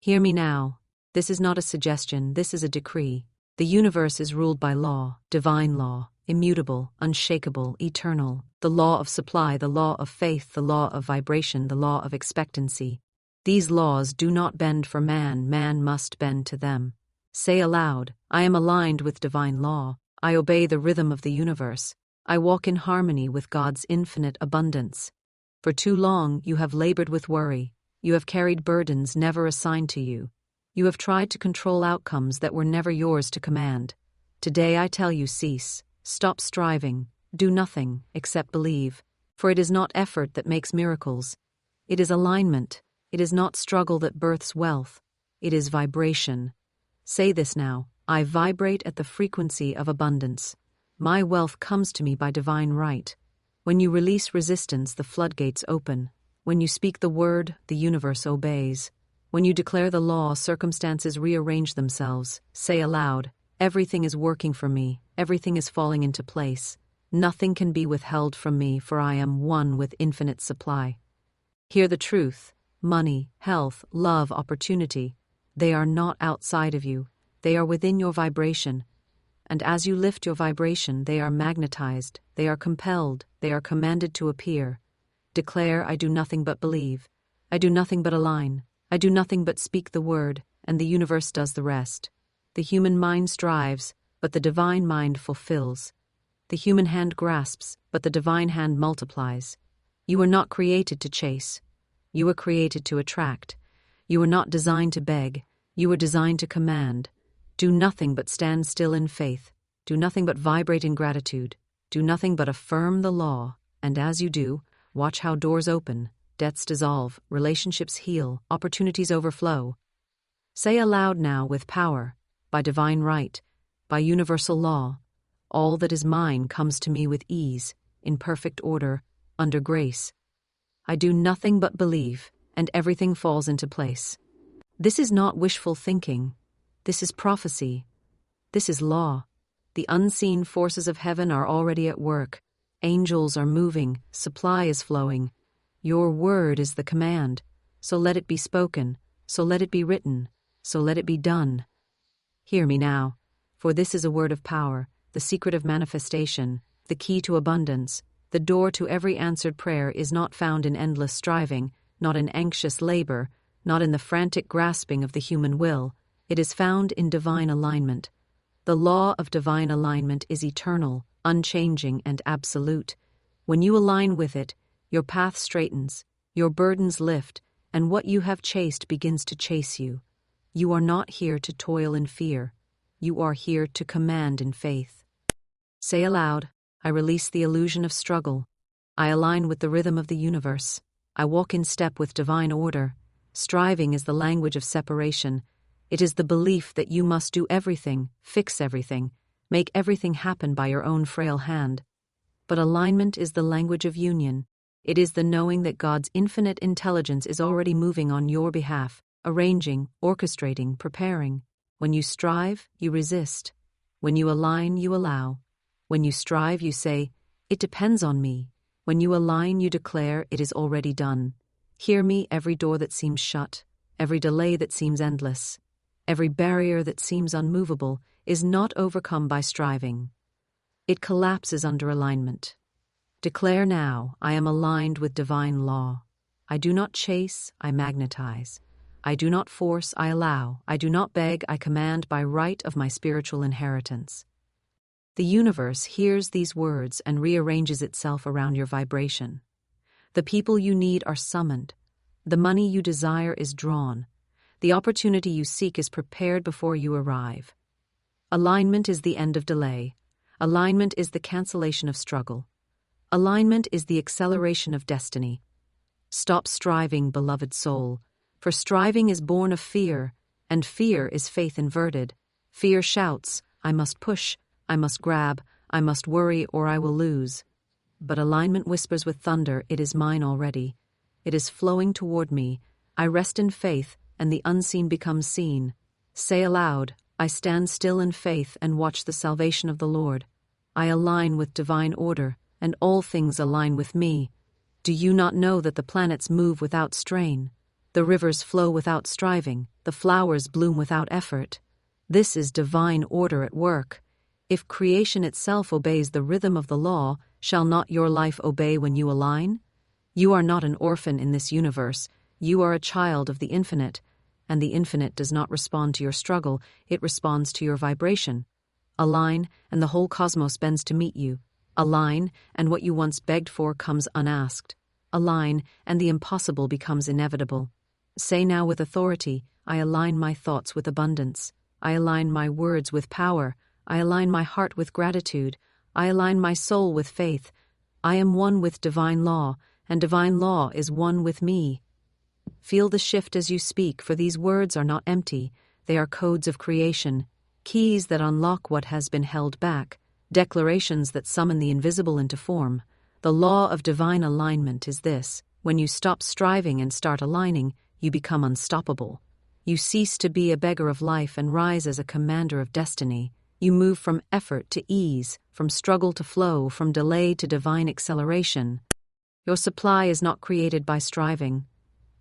Hear me now. This is not a suggestion, this is a decree. The universe is ruled by law, divine law, immutable, unshakable, eternal, the law of supply, the law of faith, the law of vibration, the law of expectancy. These laws do not bend for man, man must bend to them. Say aloud, I am aligned with divine law. I obey the rhythm of the universe. I walk in harmony with God's infinite abundance. For too long you have labored with worry. You have carried burdens never assigned to you. You have tried to control outcomes that were never yours to command. Today I tell you, cease. Stop striving. Do nothing except believe. For it is not effort that makes miracles. It is alignment. It is not struggle that births wealth. It is vibration. Say this now. I vibrate at the frequency of abundance. My wealth comes to me by divine right. When you release resistance, the floodgates open. When you speak the word, the universe obeys. When you declare the law, circumstances rearrange themselves. Say aloud, everything is working for me. Everything is falling into place. Nothing can be withheld from me, for I am one with infinite supply. Hear the truth. Money, health, love, opportunity. They are not outside of you. They are within your vibration. And as you lift your vibration, they are magnetized, they are compelled, they are commanded to appear. Declare, I do nothing but believe. I do nothing but align. I do nothing but speak the word, and the universe does the rest. The human mind strives, but the divine mind fulfills. The human hand grasps, but the divine hand multiplies. You were not created to chase. You were created to attract. You were not designed to beg. You were designed to command. Do nothing but stand still in faith. Do nothing but vibrate in gratitude. Do nothing but affirm the law. And as you do, watch how doors open, debts dissolve, relationships heal, opportunities overflow. Say aloud now with power, by divine right, by universal law, all that is mine comes to me with ease, in perfect order, under grace. I do nothing but believe, and everything falls into place. This is not wishful thinking. This is prophecy. This is law. The unseen forces of heaven are already at work. Angels are moving. Supply is flowing. Your word is the command. So let it be spoken. So let it be written. So let it be done. Hear me now, for this is a word of power, the secret of manifestation, the key to abundance. The door to every answered prayer is not found in endless striving, not in anxious labor, not in the frantic grasping of the human will. It is found in divine alignment. The law of divine alignment is eternal, unchanging, and absolute. When you align with it, your path straightens, your burdens lift, and what you have chased begins to chase you. You are not here to toil in fear. You are here to command in faith. Say aloud, I release the illusion of struggle. I align with the rhythm of the universe. I walk in step with divine order. Striving is the language of separation. It is the belief that you must do everything, fix everything, make everything happen by your own frail hand. But alignment is the language of union. It is the knowing that God's infinite intelligence is already moving on your behalf, arranging, orchestrating, preparing. When you strive, you resist. When you align, you allow. When you strive, you say, it depends on me. When you align, you declare, it is already done. Hear me, every door that seems shut, every delay that seems endless, every barrier that seems unmovable is not overcome by striving. It collapses under alignment. Declare now, I am aligned with divine law. I do not chase, I magnetize. I do not force, I allow. I do not beg, I command by right of my spiritual inheritance. The universe hears these words and rearranges itself around your vibration. The people you need are summoned. The money you desire is drawn. The opportunity you seek is prepared before you arrive. Alignment is the end of delay. Alignment is the cancellation of struggle. Alignment is the acceleration of destiny. Stop striving, beloved soul, for striving is born of fear, and fear is faith inverted. Fear shouts, I must push, I must grab, I must worry, or I will lose. But alignment whispers with thunder, it is mine already. It is flowing toward me. I rest in faith, and the unseen becomes seen. Say aloud, I stand still in faith and watch the salvation of the Lord. I align with divine order, and all things align with me. Do you not know that the planets move without strain? The rivers flow without striving. the flowers bloom without effort. This is divine order at work. If creation itself obeys the rhythm of the law, shall not your life obey when you align? You are not an orphan in this universe. You are a child of the infinite, and the infinite does not respond to your struggle, it responds to your vibration. Align, and the whole cosmos bends to meet you. Align, and what you once begged for comes unasked. Align, and the impossible becomes inevitable. Say now with authority, I align my thoughts with abundance. I align my words with power. I align my heart with gratitude. I align my soul with faith. I am one with divine law, and divine law is one with me. Feel the shift as you speak, for these words are not empty. They are codes of creation, keys that unlock what has been held back, declarations that summon the invisible into form. The law of divine alignment is this: when you stop striving and start aligning, you become unstoppable. You cease to be a beggar of life and rise as a commander of destiny. You move from effort to ease, from struggle to flow, from delay to divine acceleration. Your supply is not created by striving.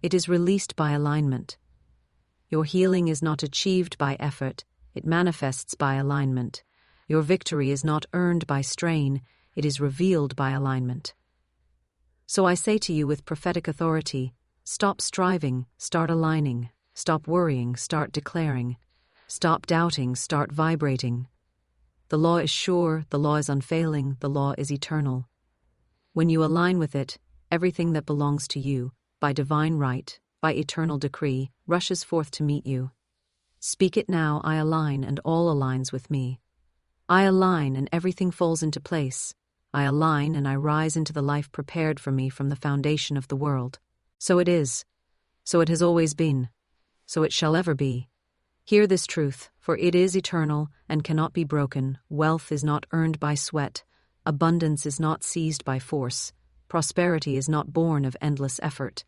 It is released by alignment. Your healing is not achieved by effort. It manifests by alignment. Your victory is not earned by strain. It is revealed by alignment. So I say to you with prophetic authority, stop striving, start aligning. Stop worrying, start declaring. Stop doubting, start vibrating. The law is sure, the law is unfailing, the law is eternal. When you align with it, everything that belongs to you, by divine right, by eternal decree, rushes forth to meet you. Speak it now, I align, and all aligns with me. I align, and everything falls into place. I align, and I rise into the life prepared for me from the foundation of the world. So it is. So it has always been. So it shall ever be. Hear this truth, for it is eternal and cannot be broken. Wealth is not earned by sweat. Abundance is not seized by force. Prosperity is not born of endless effort.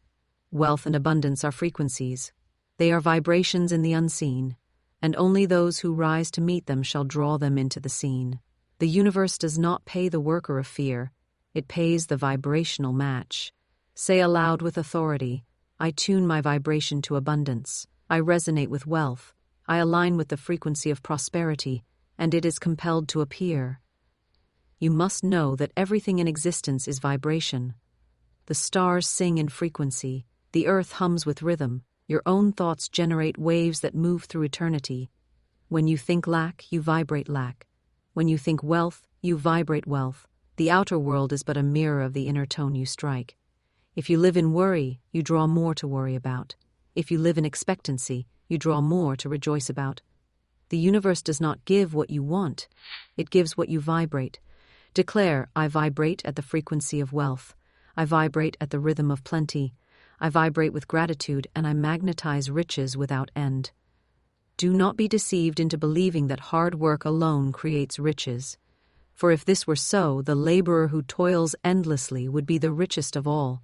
Wealth and abundance are frequencies. They are vibrations in the unseen, and only those who rise to meet them shall draw them into the seen. The universe does not pay the worker of fear. It pays the vibrational match. Say aloud with authority, I tune my vibration to abundance. I resonate with wealth. I align with the frequency of prosperity, and it is compelled to appear. You must know that everything in existence is vibration. The stars sing in frequency. The earth hums with rhythm. Your own thoughts generate waves that move through eternity. When you think lack, you vibrate lack. When you think wealth, you vibrate wealth. The outer world is but a mirror of the inner tone you strike. If you live in worry, you draw more to worry about. If you live in expectancy, you draw more to rejoice about. The universe does not give what you want. It gives what you vibrate. Declare, I vibrate at the frequency of wealth. I vibrate at the rhythm of plenty. I vibrate with gratitude, and I magnetize riches without end. Do not be deceived into believing that hard work alone creates riches. For if this were so, the laborer who toils endlessly would be the richest of all.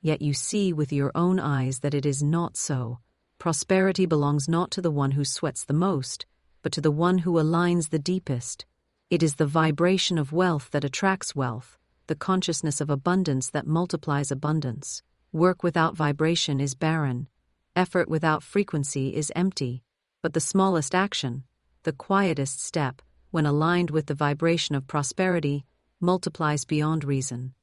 Yet you see with your own eyes that it is not so. Prosperity belongs not to the one who sweats the most, but to the one who aligns the deepest. It is the vibration of wealth that attracts wealth, the consciousness of abundance that multiplies abundance. Work without vibration is barren. Effort without frequency is empty. But the smallest action, the quietest step, when aligned with the vibration of prosperity, multiplies beyond reason.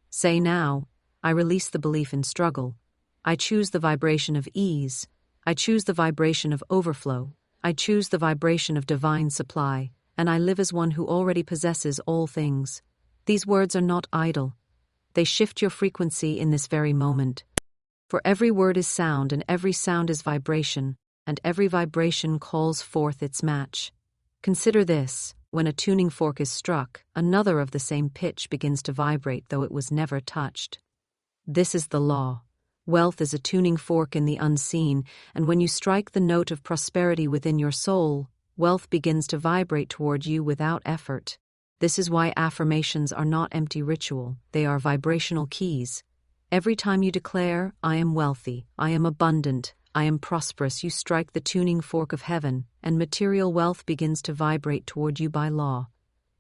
Say now, I release the belief in struggle. I choose the vibration of ease. I choose the vibration of overflow. I choose the vibration of divine supply, and I live as one who already possesses all things. These words are not idle. They shift your frequency in this very moment. For every word is sound, and every sound is vibration, and every vibration calls forth its match. Consider this. When a tuning fork is struck, another of the same pitch begins to vibrate, though it was never touched. This is the law. Wealth is a tuning fork in the unseen, and when you strike the note of prosperity within your soul, wealth begins to vibrate toward you without effort. This is why affirmations are not empty ritual. They are vibrational keys. Every time you declare, I am wealthy, I am abundant, I am prosperous, you strike the tuning fork of heaven, and material wealth begins to vibrate toward you by law.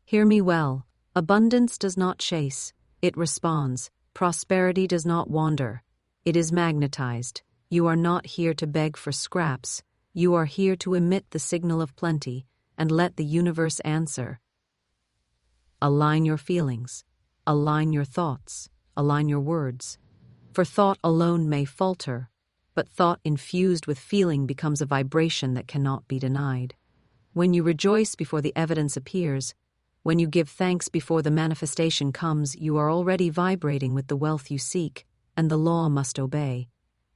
Hear me well. Abundance does not chase. It responds. Prosperity does not wander. It is magnetized. You are not here to beg for scraps. You are here to emit the signal of plenty and let the universe answer. Align your feelings. Align your thoughts. Align your words. For thought alone may falter, but thought infused with feeling becomes a vibration that cannot be denied. When you rejoice before the evidence appears, when you give thanks before the manifestation comes, you are already vibrating with the wealth you seek, and the law must obey.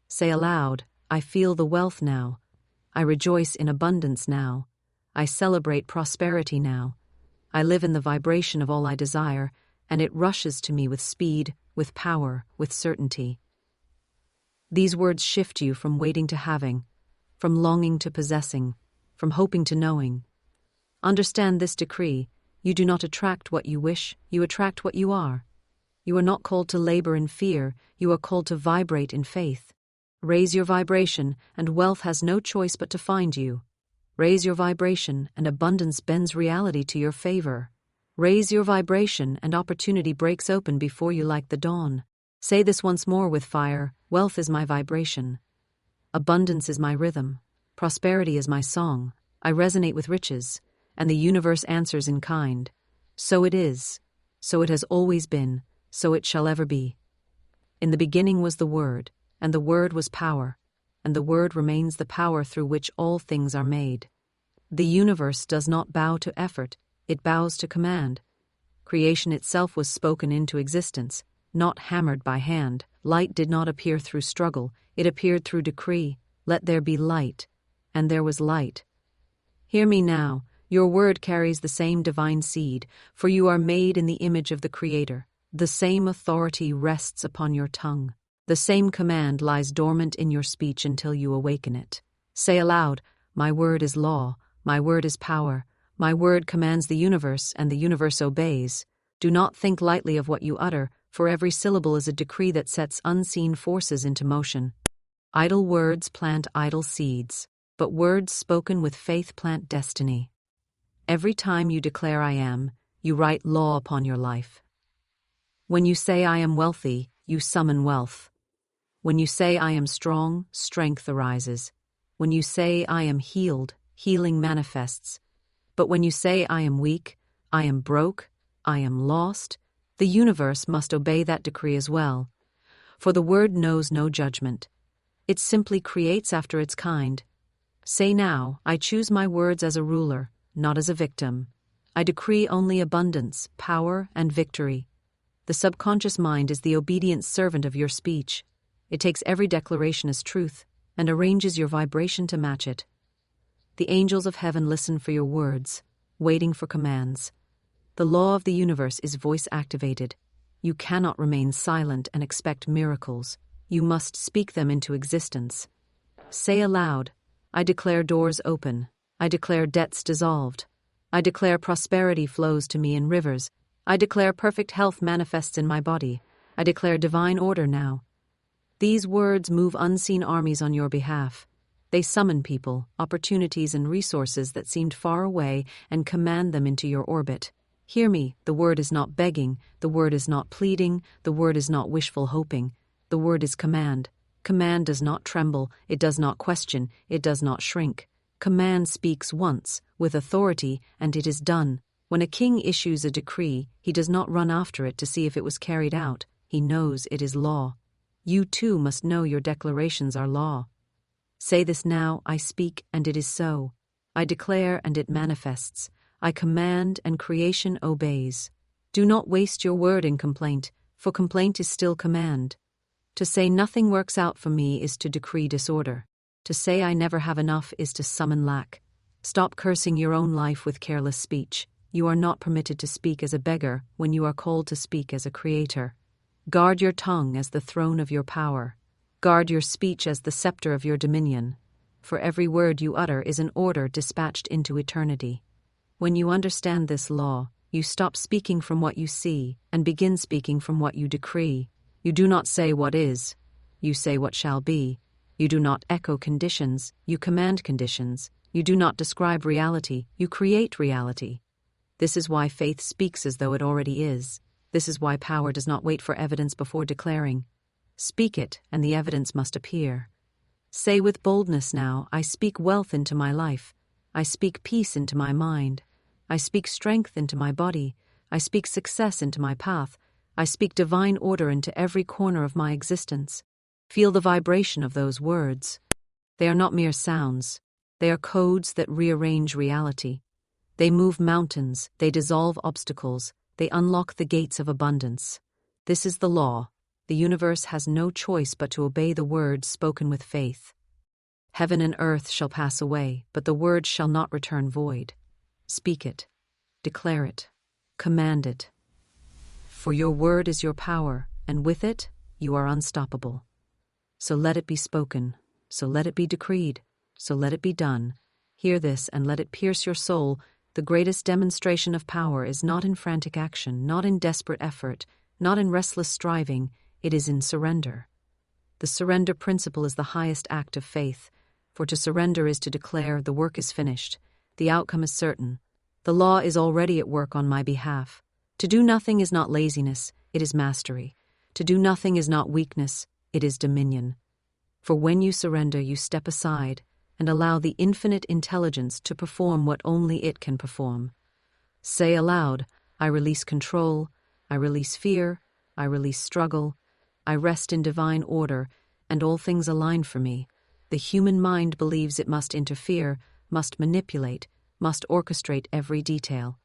Say aloud, I feel the wealth now. I rejoice in abundance now. I celebrate prosperity now. I live in the vibration of all I desire, and it rushes to me with speed, with power, with certainty. These words shift you from waiting to having, from longing to possessing, from hoping to knowing. Understand this decree: you do not attract what you wish, you attract what you are. You are not called to labor in fear, you are called to vibrate in faith. Raise your vibration, and wealth has no choice but to find you. Raise your vibration, and abundance bends reality to your favor. Raise your vibration, and opportunity breaks open before you like the dawn. Say this once more with fire: wealth is my vibration. Abundance is my rhythm. Prosperity is my song. I resonate with riches, and the universe answers in kind. So it is. So it has always been. So it shall ever be. In the beginning was the Word, and the Word was power, and the Word remains the power through which all things are made. The universe does not bow to effort, it bows to command. Creation itself was spoken into existence, not hammered by hand. Light did not appear through struggle, it appeared through decree. Let there be light. And there was light. Hear me now, your word carries the same divine seed, for you are made in the image of the Creator. The same authority rests upon your tongue. The same command lies dormant in your speech until you awaken it. Say aloud, my word is law, my word is power, my word commands the universe, and the universe obeys. Do not think lightly of what you utter, for every syllable is a decree that sets unseen forces into motion. Idle words plant idle seeds, but words spoken with faith plant destiny. Every time you declare I am, you write law upon your life. When you say I am wealthy, you summon wealth. When you say I am strong, strength arises. When you say I am healed, healing manifests. But when you say I am weak, I am broke, I am lost, the universe must obey that decree as well. For the word knows no judgment. It simply creates after its kind. Say now, I choose my words as a ruler, not as a victim. I decree only abundance, power, and victory. The subconscious mind is the obedient servant of your speech. It takes every declaration as truth and arranges your vibration to match it. The angels of heaven listen for your words, waiting for commands. The law of the universe is voice-activated. You cannot remain silent and expect miracles. You must speak them into existence. Say aloud, I declare doors open. I declare debts dissolved. I declare prosperity flows to me in rivers. I declare perfect health manifests in my body. I declare divine order now. These words move unseen armies on your behalf. They summon people, opportunities, and resources that seemed far away and command them into your orbit. Hear me, the word is not begging, the word is not pleading, the word is not wishful hoping. The word is command. Command does not tremble, it does not question, it does not shrink. Command speaks once, with authority, and it is done. When a king issues a decree, he does not run after it to see if it was carried out. He knows it is law. You too must know your declarations are law. Say this now, I speak, and it is so. I declare, and it manifests. I command, and creation obeys. Do not waste your word in complaint, for complaint is still command. To say nothing works out for me is to decree disorder. To say I never have enough is to summon lack. Stop cursing your own life with careless speech. You are not permitted to speak as a beggar when you are called to speak as a creator. Guard your tongue as the throne of your power. Guard your speech as the scepter of your dominion. For every word you utter is an order dispatched into eternity. When you understand this law, you stop speaking from what you see and begin speaking from what you decree. You do not say what is, you say what shall be. You do not echo conditions, you command conditions. You do not describe reality, you create reality. This is why faith speaks as though it already is. This is why power does not wait for evidence before declaring. Speak it, and the evidence must appear. Say with boldness now, I speak wealth into my life. I speak peace into my mind. I speak strength into my body. I speak success into my path. I speak divine order into every corner of my existence. Feel the vibration of those words. They are not mere sounds. They are codes that rearrange reality. They move mountains, they dissolve obstacles, they unlock the gates of abundance. This is the law. The universe has no choice but to obey the word spoken with faith. Heaven and earth shall pass away, but the word shall not return void. Speak it, declare it, command it. For your word is your power, and with it you are unstoppable. So let it be spoken, so let it be decreed, so let it be done. Hear this and let it pierce your soul. The greatest demonstration of power is not in frantic action, not in desperate effort, not in restless striving, it is in surrender. The surrender principle is the highest act of faith, for to surrender is to declare the work is finished, the outcome is certain, the law is already at work on my behalf. To do nothing is not laziness, it is mastery. To do nothing is not weakness, it is dominion. For when you surrender, you step aside and allow the infinite intelligence to perform what only it can perform. Say aloud, I release control, I release fear, I release struggle, I rest in divine order, and all things align for me. The human mind believes it must interfere, must manipulate, must orchestrate every detail.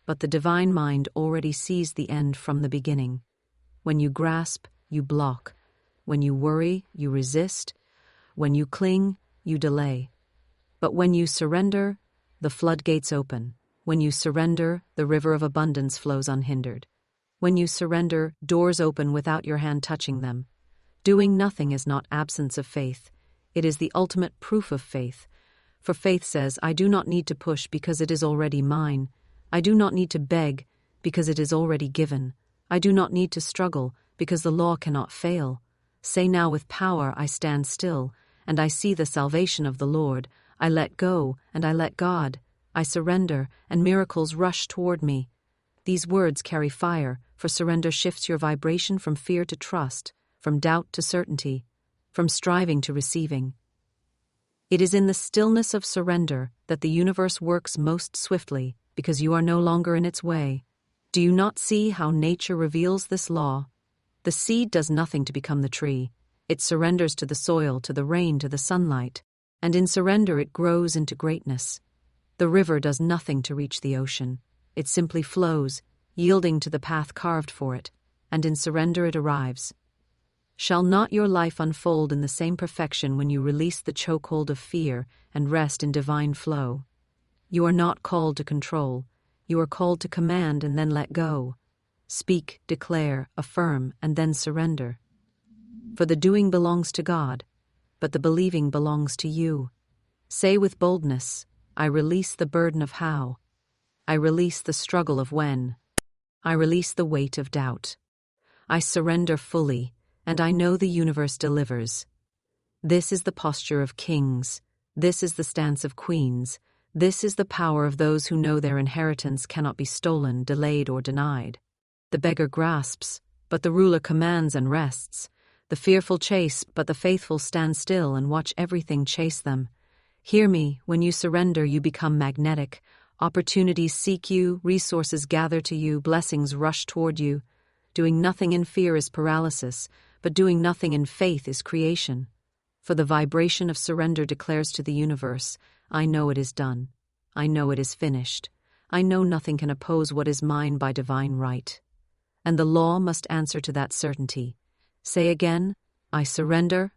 But the divine mind already sees the end from the beginning. When you grasp, you block. When you worry, you resist. When you cling, you delay. But when you surrender, the floodgates open. When you surrender, the river of abundance flows unhindered. When you surrender, doors open without your hand touching them. Doing nothing is not absence of faith. It is the ultimate proof of faith. For faith says, I do not need to push because it is already mine. I do not need to beg because it is already given. I do not need to struggle because the law cannot fail. Say now with power, I stand still, and I see the salvation of the Lord. I let go, and I let God. I surrender, and miracles rush toward me. These words carry fire, for surrender shifts your vibration from fear to trust, from doubt to certainty, from striving to receiving. It is in the stillness of surrender that the universe works most swiftly, because you are no longer in its way. Do you not see how nature reveals this law? The seed does nothing to become the tree. It surrenders to the soil, to the rain, to the sunlight, and in surrender it grows into greatness. The river does nothing to reach the ocean. It simply flows, yielding to the path carved for it, and in surrender it arrives. Shall not your life unfold in the same perfection when you release the chokehold of fear and rest in divine flow? You are not called to control. You are called to command and then let go. Speak, declare, affirm, and then surrender. For the doing belongs to God, but the believing belongs to you. Say with boldness, I release the burden of how. I release the struggle of when. I release the weight of doubt. I surrender fully, and I know the universe delivers. This is the posture of kings. This is the stance of queens. This is the power of those who know their inheritance cannot be stolen, delayed, or denied. The beggar grasps, but the ruler commands and rests. The fearful chase, but the faithful stand still and watch everything chase them. Hear me, when you surrender, you become magnetic. Opportunities seek you, resources gather to you, blessings rush toward you. Doing nothing in fear is paralysis, but doing nothing in faith is creation. For the vibration of surrender declares to the universe, I know it is done. I know it is finished. I know nothing can oppose what is mine by divine right. And the law must answer to that certainty. Say again, I surrender,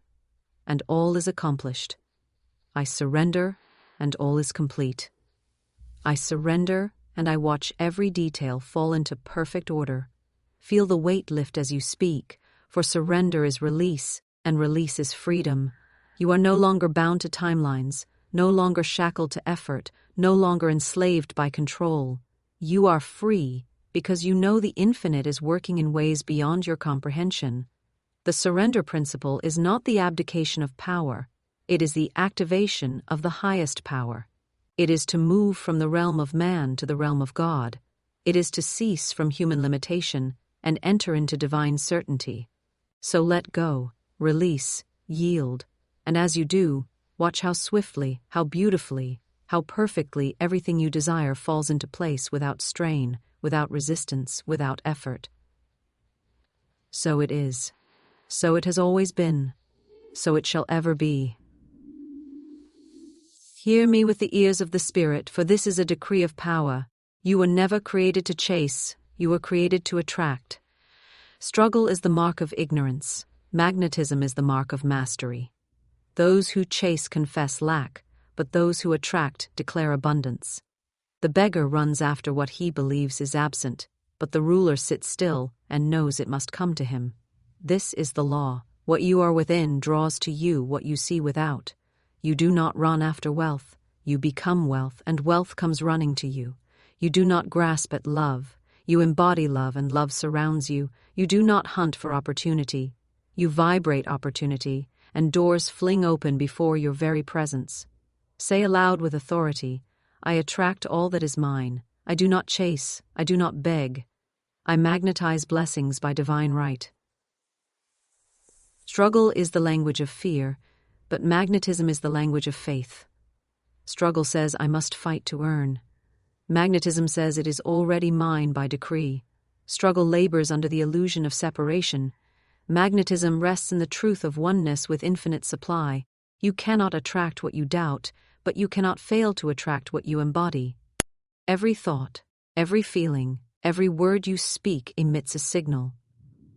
and all is accomplished. I surrender, and all is complete. I surrender, and I watch every detail fall into perfect order. Feel the weight lift as you speak, for surrender is release, and release is freedom. You are no longer bound to timelines, no longer shackled to effort, no longer enslaved by control. You are free, because you know the infinite is working in ways beyond your comprehension. The surrender principle is not the abdication of power, it is the activation of the highest power. It is to move from the realm of man to the realm of God. It is to cease from human limitation and enter into divine certainty. So let go, release, yield, And as you do, watch how swiftly, how beautifully, how perfectly everything you desire falls into place without strain, without resistance, without effort. So it is. So it has always been. So it shall ever be. Hear me with the ears of the Spirit, for this is a decree of power. You were never created to chase, you were created to attract. Struggle is the mark of ignorance. Magnetism is the mark of mastery. Those who chase confess lack, but those who attract declare abundance. The beggar runs after what he believes is absent, but the ruler sits still and knows it must come to him. This is the law. What you are within draws to you what you see without. You do not run after wealth. You become wealth, and wealth comes running to you. You do not grasp at love. You embody love, and love surrounds you. You do not hunt for opportunity. You vibrate opportunity, and doors fling open before your very presence. Say aloud with authority, I attract all that is mine. I do not chase. I do not beg. I magnetize blessings by divine right. Struggle is the language of fear, but magnetism is the language of faith. Struggle says, I must fight to earn. Magnetism says it is already mine by decree. Struggle labors under the illusion of separation. Magnetism rests in the truth of oneness with infinite supply. You cannot attract what you doubt, but you cannot fail to attract what you embody. Every thought, every feeling, every word you speak emits a signal.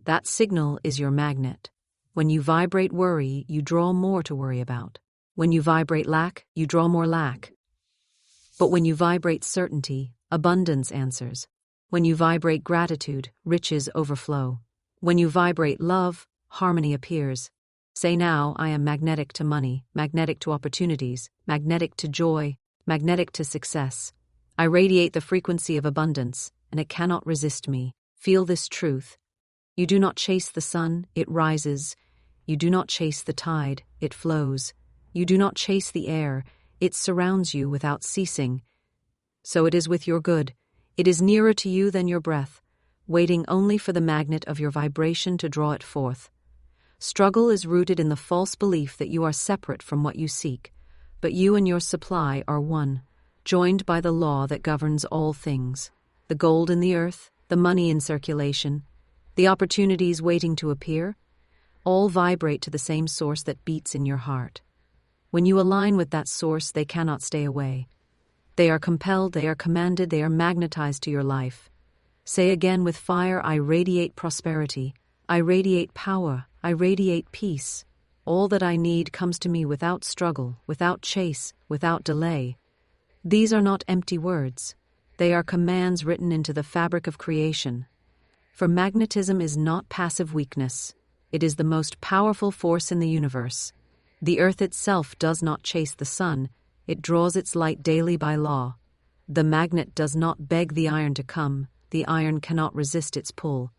That signal is your magnet. When you vibrate worry, you draw more to worry about. When you vibrate lack, you draw more lack. But when you vibrate certainty, abundance answers. When you vibrate gratitude, riches overflow. When you vibrate love, harmony appears. Say now, I am magnetic to money, magnetic to opportunities, magnetic to joy, magnetic to success. I radiate the frequency of abundance, and it cannot resist me. Feel this truth. You do not chase the sun, it rises. You do not chase the tide, it flows. You do not chase the air, it surrounds you without ceasing. So it is with your good. It is nearer to you than your breath, waiting only for the magnet of your vibration to draw it forth. Struggle is rooted in the false belief that you are separate from what you seek, but you and your supply are one, joined by the law that governs all things. The gold in the earth, the money in circulation, the opportunities waiting to appear, all vibrate to the same source that beats in your heart. When you align with that source, they cannot stay away. They are compelled, they are commanded, they are magnetized to your life. Say again with fire, I radiate prosperity. I radiate power. I radiate peace. All that I need comes to me without struggle, without chase, without delay. These are not empty words. They are commands written into the fabric of creation. For magnetism is not passive weakness. It is the most powerful force in the universe. The earth itself does not chase the sun. It draws its light daily by law. The magnet does not beg the iron to come. The iron cannot resist its pull.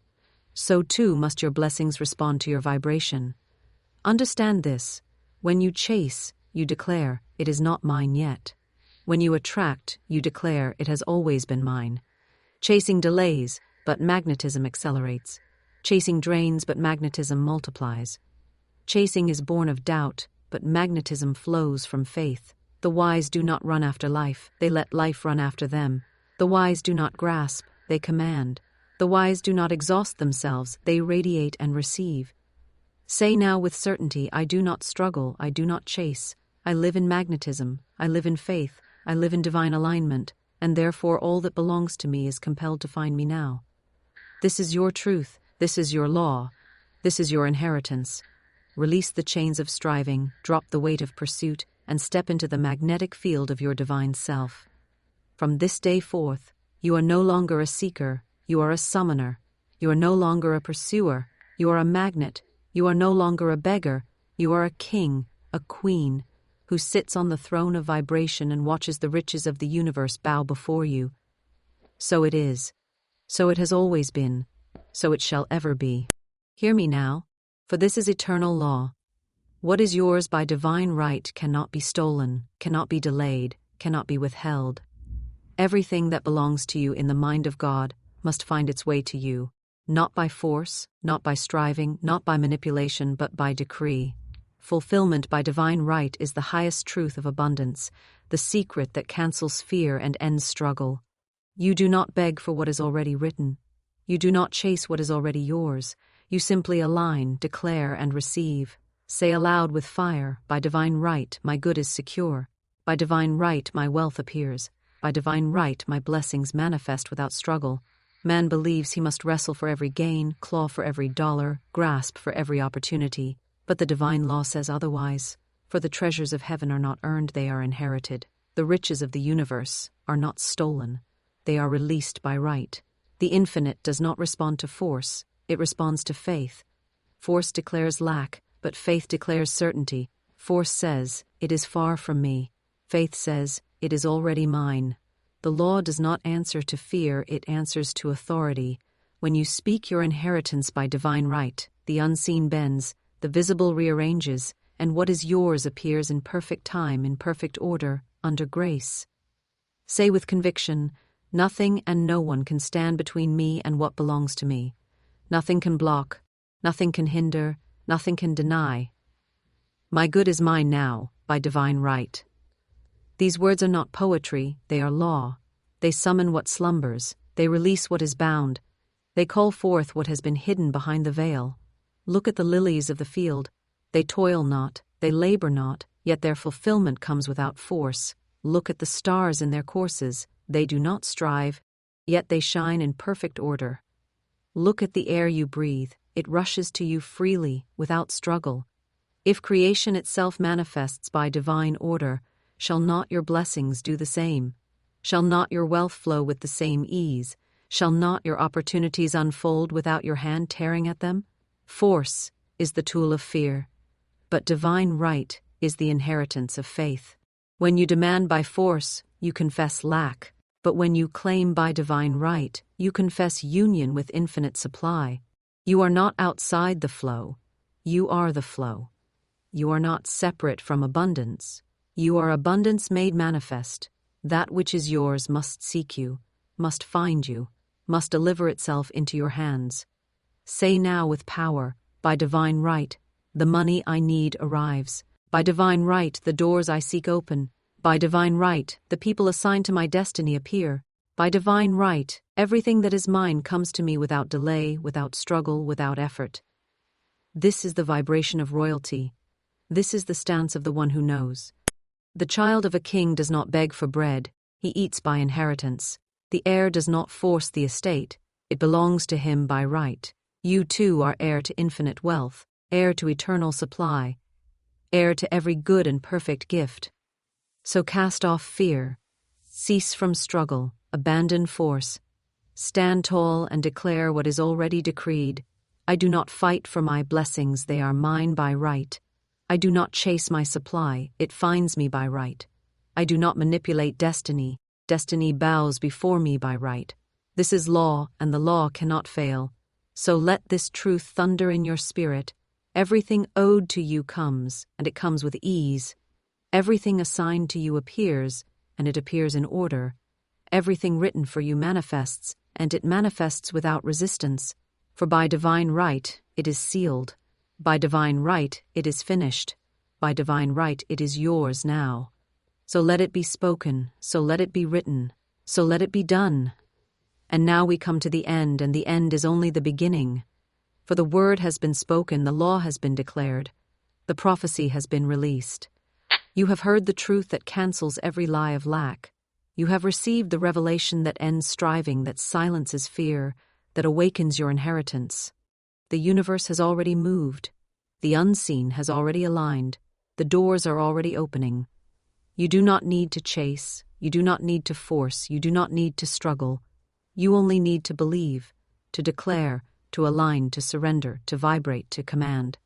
So too must your blessings respond to your vibration. Understand this. When you chase, you declare, it is not mine yet. When you attract, you declare, it has always been mine. Chasing delays, but magnetism accelerates. Chasing drains, but magnetism multiplies. Chasing is born of doubt, but magnetism flows from faith. The wise do not run after life, they let life run after them. The wise do not grasp, they command. The wise do not exhaust themselves, they radiate and receive. Say now with certainty, I do not struggle, I do not chase. I live in magnetism, I live in faith, I live in divine alignment, and therefore all that belongs to me is compelled to find me now. This is your truth, this is your law, this is your inheritance. Release the chains of striving, drop the weight of pursuit, and step into the magnetic field of your divine self. From this day forth, you are no longer a seeker, you are a summoner. You are no longer a pursuer, you are a magnet. You are no longer a beggar, you are a king, a queen, who sits on the throne of vibration and watches the riches of the universe bow before you. So it is. So it has always been. So it shall ever be. Hear me now, for this is eternal law. What is yours by divine right cannot be stolen, cannot be delayed, cannot be withheld. Everything that belongs to you in the mind of God must find its way to you, not by force, not by striving, not by manipulation, but by decree. fulfillment by divine right is the highest truth of abundance, the secret that cancels fear and ends struggle. You do not beg for what is already written. You do not chase what is already yours. You simply align, declare, and receive. Say aloud with fire, by divine right, my good is secure. By divine right, my wealth appears. By divine right, my blessings manifest without struggle. Man believes he must wrestle for every gain, claw for every dollar, grasp for every opportunity. But the divine law says otherwise. For the treasures of heaven are not earned, they are inherited. The riches of the universe are not stolen. They are released by right. The infinite does not respond to force, it responds to faith. Force declares lack, but faith declares certainty. Force says, it is far from me. Faith says, it is already mine. The law does not answer to fear, it answers to authority. When you speak your inheritance by divine right, the unseen bends, the visible rearranges, and what is yours appears in perfect time, in perfect order, under grace. Say with conviction, nothing and no one can stand between me and what belongs to me. Nothing can block, nothing can hinder, nothing can deny. My good is mine now, by divine right. These words are not poetry, they are law. They summon what slumbers, they release what is bound. They call forth what has been hidden behind the veil. Look at the lilies of the field. They toil not, they labor not, yet their fulfillment comes without force. Look at the stars in their courses. They do not strive, yet they shine in perfect order. Look at the air you breathe. It rushes to you freely, without struggle. If creation itself manifests by divine order, shall not your blessings do the same? Shall not your wealth flow with the same ease? Shall not your opportunities unfold without your hand tearing at them? Force is the tool of fear, but divine right is the inheritance of faith. When you demand by force, you confess lack, but when you claim by divine right, you confess union with infinite supply. You are not outside the flow, you are the flow. You are not separate from abundance. You are abundance made manifest. That which is yours must seek you, must find you, must deliver itself into your hands. Say now with power, by divine right, the money I need arrives. By divine right, the doors I seek open. By divine right, the people assigned to my destiny appear. By divine right, everything that is mine comes to me without delay, without struggle, without effort. This is the vibration of royalty. This is the stance of the one who knows. The child of a king does not beg for bread, he eats by inheritance. The heir does not force the estate, it belongs to him by right. You too are heir to infinite wealth, heir to eternal supply, heir to every good and perfect gift. So cast off fear, cease from struggle, abandon force. Stand tall and declare what is already decreed. I do not fight for my blessings, they are mine by right. I do not chase my supply, it finds me by right. I do not manipulate destiny, destiny bows before me by right. This is law, and the law cannot fail. So let this truth thunder in your spirit. Everything owed to you comes, and it comes with ease. Everything assigned to you appears, and it appears in order. Everything written for you manifests, and it manifests without resistance. For by divine right, it is sealed. By divine right, it is finished. By divine right, it is yours now. So let it be spoken, so let it be written, so let it be done. And now we come to the end, and the end is only the beginning. For the word has been spoken, the law has been declared, the prophecy has been released. You have heard the truth that cancels every lie of lack. You have received the revelation that ends striving, that silences fear, that awakens your inheritance. The universe has already moved. The unseen has already aligned. The doors are already opening. You do not need to chase. You do not need to force. You do not need to struggle. You only need to believe, to declare, to align, to surrender, to vibrate, to command.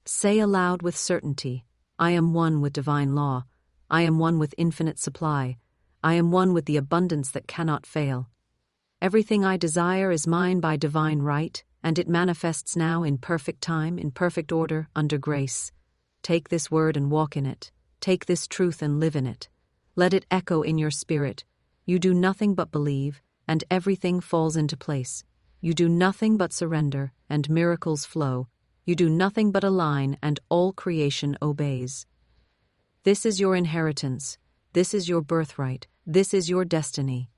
Say aloud with certainty, I am one with divine law. I am one with infinite supply. I am one with the abundance that cannot fail. Everything I desire is mine by divine right, and it manifests now in perfect time, in perfect order, under grace. Take this word and walk in it. Take this truth and live in it. Let it echo in your spirit. You do nothing but believe, and everything falls into place. You do nothing but surrender, and miracles flow. You do nothing but align, and all creation obeys. This is your inheritance. This is your birthright. This is your destiny.